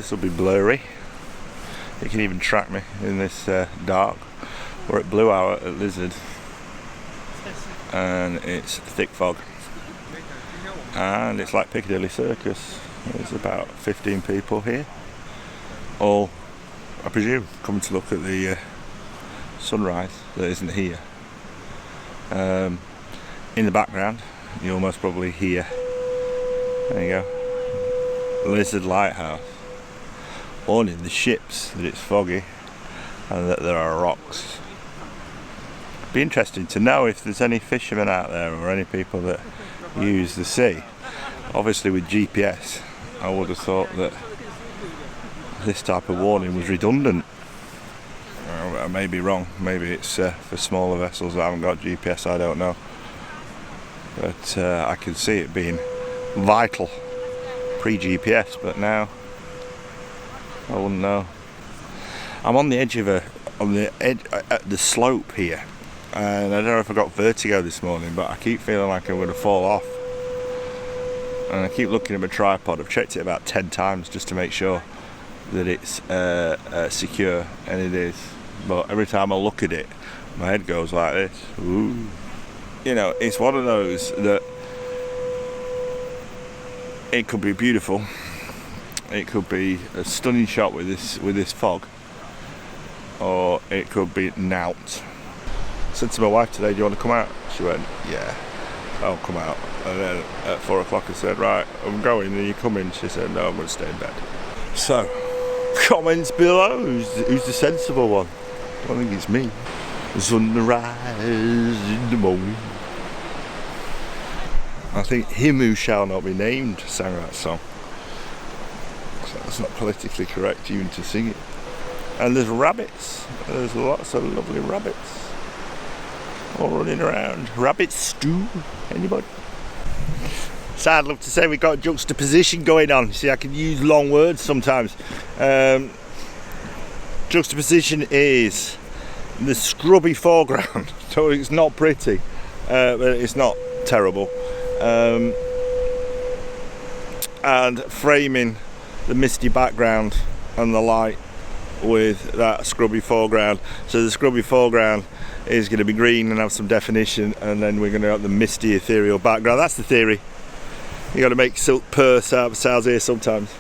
this will be blurry. You can even track me in this dark. We're at Blue Hour at Lizard, and it's thick fog, and it's like Piccadilly Circus. There's about 15 people here, all, I presume, coming to look at the sunrise that isn't here. In the background you'll most probably hear, there you go, Lizard Lighthouse, warning the ships that it's foggy and that there are rocks. Be interesting to know if there's any fishermen out there or any people that use the sea. Obviously with GPS I would have thought that this type of warning was redundant. I may be wrong, maybe it's for smaller vessels that haven't got GPS, I don't know. But I can see it being vital pre-GPS, but now I wouldn't know. I'm on the edge of at the slope here, and I don't know if I got vertigo this morning, but I keep feeling like I'm going to fall off. And I keep looking at my tripod. I've checked it about 10 times just to make sure that it's secure, and it is. But every time I look at it, my head goes like this. Ooh. You know, it's one of those that it could be beautiful. It could be a stunning shot with this fog, or it could be nout. I said to my wife today, do you want to come out? She went, yeah, I'll come out. And then at 4 o'clock I said, right, I'm going, and you come in? She said, no, I'm going to stay in bed. So, comments below, who's the sensible one? I think it's me. Sunrise in the morning. I think Him Who Shall Not Be Named sang that song. So that's not politically correct even to sing it. And there's rabbits. There's lots of lovely rabbits all running around. Rabbit stew, anybody? So I'd love to say we've got juxtaposition going on. See, I can use long words sometimes. Juxtaposition is the scrubby foreground, so it's not pretty, but it's not terrible, and framing the misty background and the light with that scrubby foreground. So the scrubby foreground is going to be green and have some definition, and then we're going to have the misty ethereal background. That's the theory. You got to make silk purse out of sow's ear sometimes.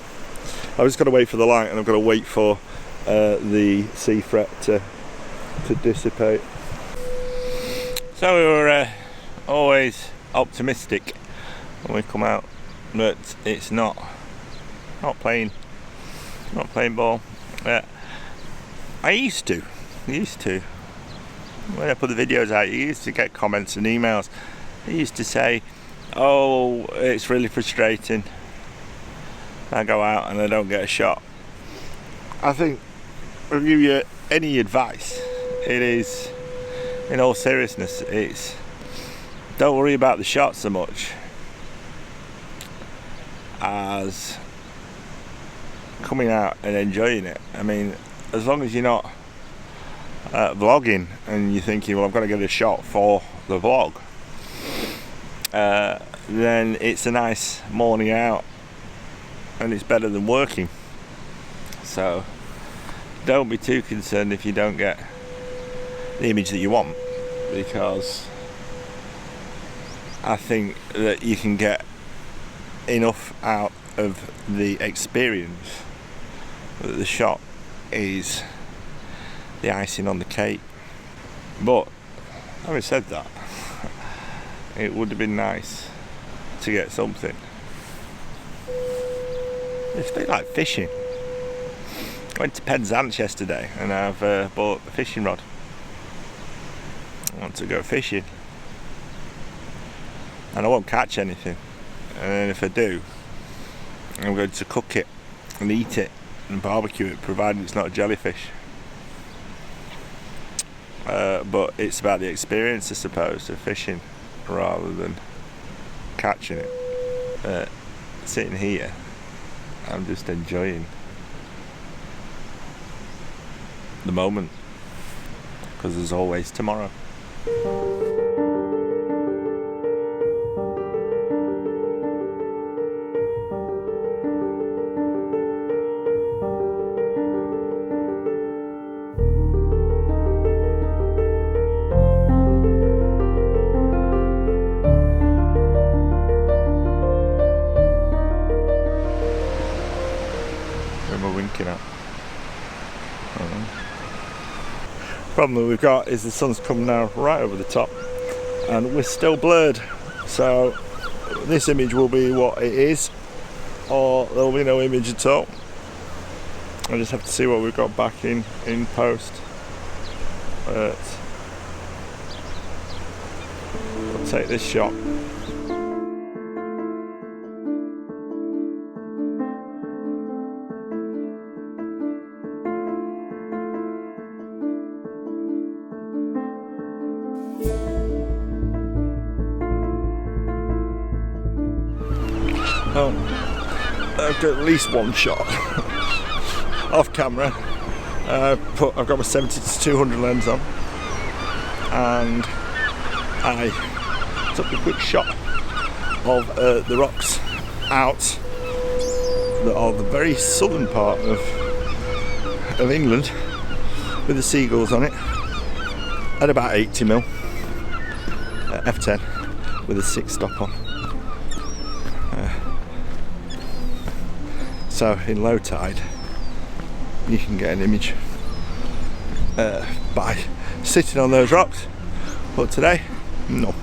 I've just got to wait for the light, and I've got to wait for the sea fret to dissipate. So we were always optimistic when we come out, but it's not playing ball. I used to when I put the videos out, you used to get comments and emails. I used to say, oh, it's really frustrating, I go out and I don't get a shot. I think I'll give you any advice. It is, in all seriousness, it's don't worry about the shot so much as coming out and enjoying it. I mean, as long as you're not vlogging and you're thinking, well, I've got to get a shot for the vlog, then it's a nice morning out and it's better than working. So don't be too concerned if you don't get the image that you want, because I think that you can get enough out of the experience that the shot is the icing on the cake. But having said that, it would have been nice to get something. It's a bit like fishing. I went to Penzance yesterday and I've bought a fishing rod. I want to go fishing, and I won't catch anything, and if I do, I'm going to cook it and eat it and barbecue it, provided it's not a jellyfish. But it's about the experience, I suppose, of fishing rather than catching it. Sitting here, I'm just enjoying the moment, because there's always tomorrow. problem that we've got is the sun's coming now right over the top and we're still blurred, so this image will be what it is, or there'll be no image at all. I just have to see what we've got back in post. But I'll take this shot. Oh, I've got at least one shot off camera. I've got my 70-200 lens on, and I took a quick shot of the rocks out that are the very southern part of England, with the seagulls on it, at about 80mm f10 with a 6 stop on. So in low tide you can get an image by sitting on those rocks, but today, no.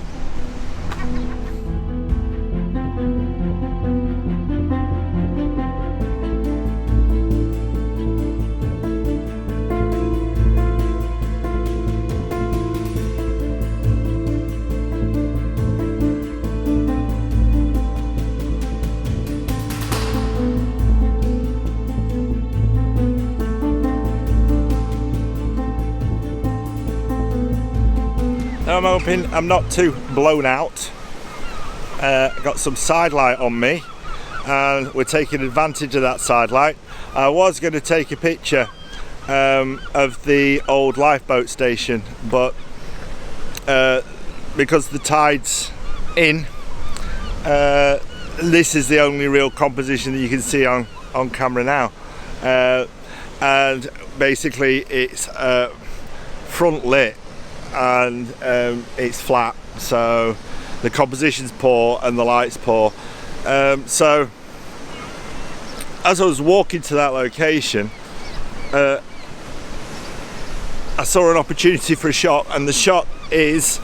I'm hoping I'm not too blown out. Got some side light on me and we're taking advantage of that side light. I was going to take a picture of the old lifeboat station, but because the tide's in, this is the only real composition that you can see on camera now, and basically it's front lit and it's flat, so the composition's poor and the light's poor. So as I was walking to that location, I saw an opportunity for a shot, and the shot is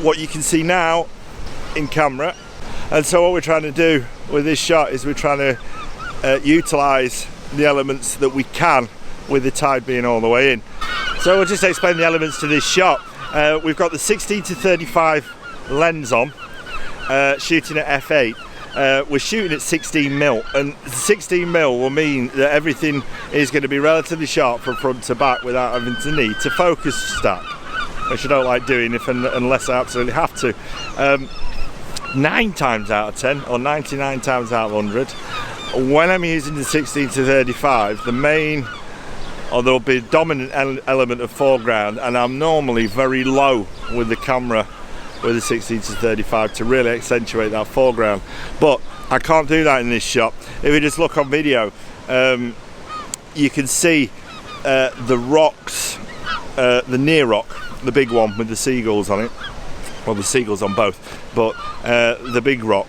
what you can see now in camera. And so what we're trying to do with this shot is we're trying to utilize the elements that we can with the tide being all the way in. So we'll just explain the elements to this shot. We've got the 16-35 lens on, shooting at f8. We're shooting at 16mm, and 16mm will mean that everything is going to be relatively sharp from front to back without having to need to focus stack, which I don't like doing unless I absolutely have to. 9 times out of 10, or 99 times out of 100, when I'm using the 16-35, the main, or there'll be a dominant element of foreground, and I'm normally very low with the camera with the 16-35 to really accentuate that foreground, but I can't do that in this shot. If you just look on video, you can see the rocks, the near rock, the big one with the seagulls on it, well, the seagulls on both, but the big rock.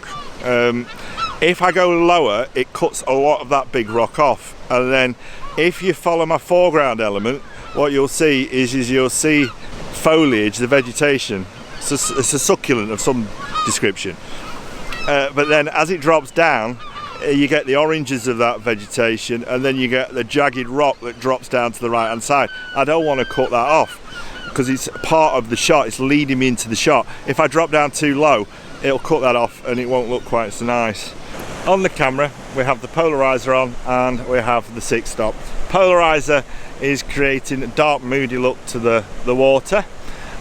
If I go lower, it cuts a lot of that big rock off, and then if you follow my foreground element, what you'll see is you'll see foliage, the vegetation. It's a succulent of some description, but then as it drops down, you get the oranges of that vegetation, and then you get the jagged rock that drops down to the right hand side. I don't want to cut that off because it's part of the shot, it's leading me into the shot. If I drop down too low, it'll cut that off and it won't look quite so nice. On the camera we have the polarizer on and we have the 6 stop. Polarizer is creating a dark moody look to the water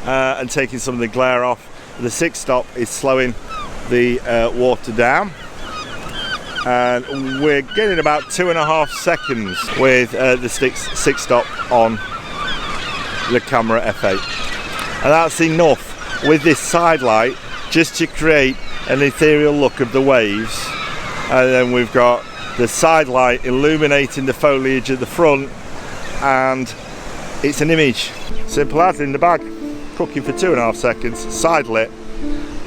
and taking some of the glare off. The 6 stop is slowing the water down, and we're getting about 2.5 seconds with the 6 stop on the camera f8, and that's enough with this side light just to create an ethereal look of the waves. And then we've got the side light illuminating the foliage at the front, and it's an image. Simple as in the bag, cooking for 2.5 seconds, side lit,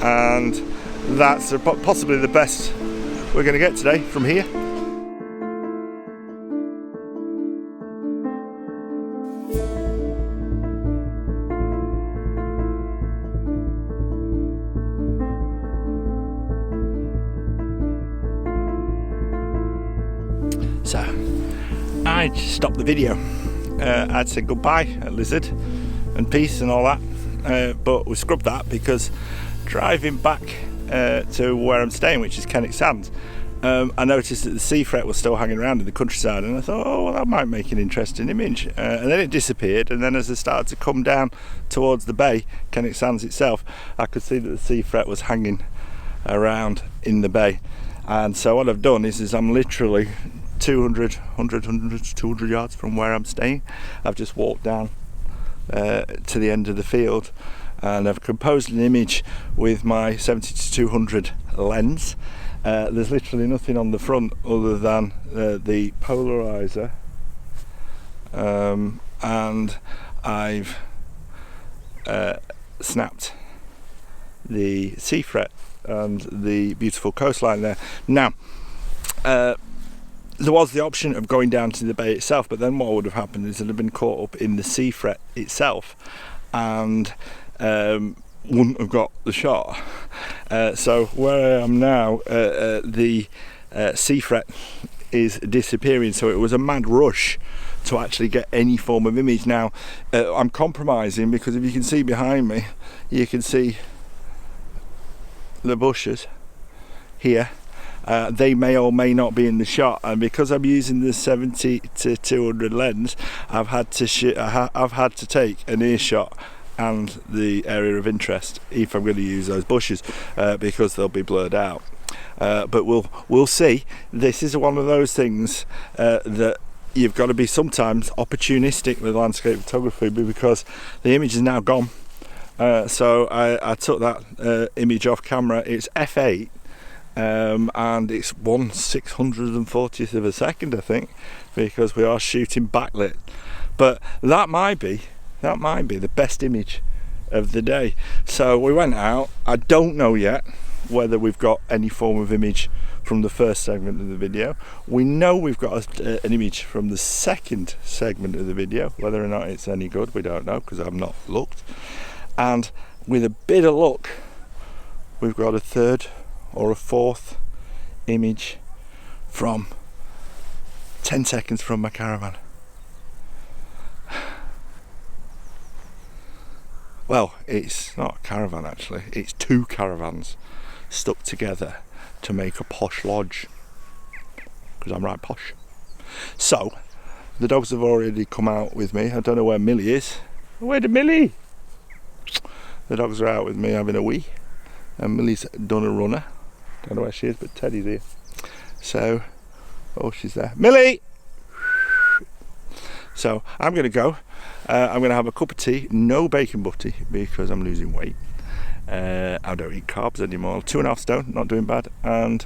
and that's possibly the best we're going to get today from here. I stopped the video. I'd said goodbye, lizard, and peace and all that, but we scrubbed that because driving back to where I'm staying, which is Kenwick Sands, I noticed that the sea fret was still hanging around in the countryside, and I thought, oh, well, that might make an interesting image. And then it disappeared, and then as I started to come down towards the bay, Kenwick Sands itself, I could see that the sea fret was hanging around in the bay. And so what I've done is I'm literally 200 yards from where I'm staying. I've just walked down to the end of the field, and I've composed an image with my 70-200 lens. There's literally nothing on the front other than the polarizer, and I've snapped the sea fret and the beautiful coastline there. Now, there was the option of going down to the bay itself, but then what would have happened is I'd have been caught up in the sea fret itself and wouldn't have got the shot. So where I am now, the sea fret is disappearing, so it was a mad rush to actually get any form of image. Now I'm compromising because if you can see behind me, you can see the bushes here. They may or may not be in the shot, and because I'm using the 70-200 lens, I've had to take an ear shot and the area of interest if I'm going to use those bushes, because they'll be blurred out. But we'll see. This is one of those things that you've got to be sometimes opportunistic with landscape photography, because the image is now gone. So I took that image off camera. It's f8, and it's 1/640th of a second, I think, because we are shooting backlit. But that might be the best image of the day. So we went out. I don't know yet whether we've got any form of image from the first segment of the video. We know we've got an image from the second segment of the video. Whether or not it's any good, we don't know, because I've not looked. And with a bit of luck, we've got a third or a fourth image from 10 seconds from my caravan. Well, it's not a caravan actually, it's two caravans stuck together to make a posh lodge, because I'm right posh. So, the dogs have already come out with me. I don't know where Millie is. Where's Millie? The dogs are out with me having a wee, and Millie's done a runner. Don't know where she is, but Teddy's here. So, oh, she's there. Millie! So, I'm going to go. I'm going to have a cup of tea, no bacon butty, because I'm losing weight. I don't eat carbs anymore. 2.5 stone, not doing bad. And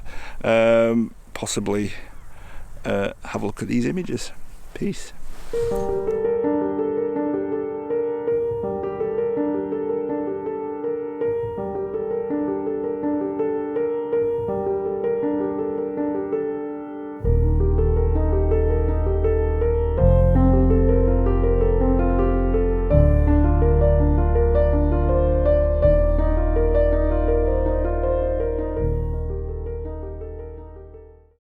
possibly have a look at these images. Peace.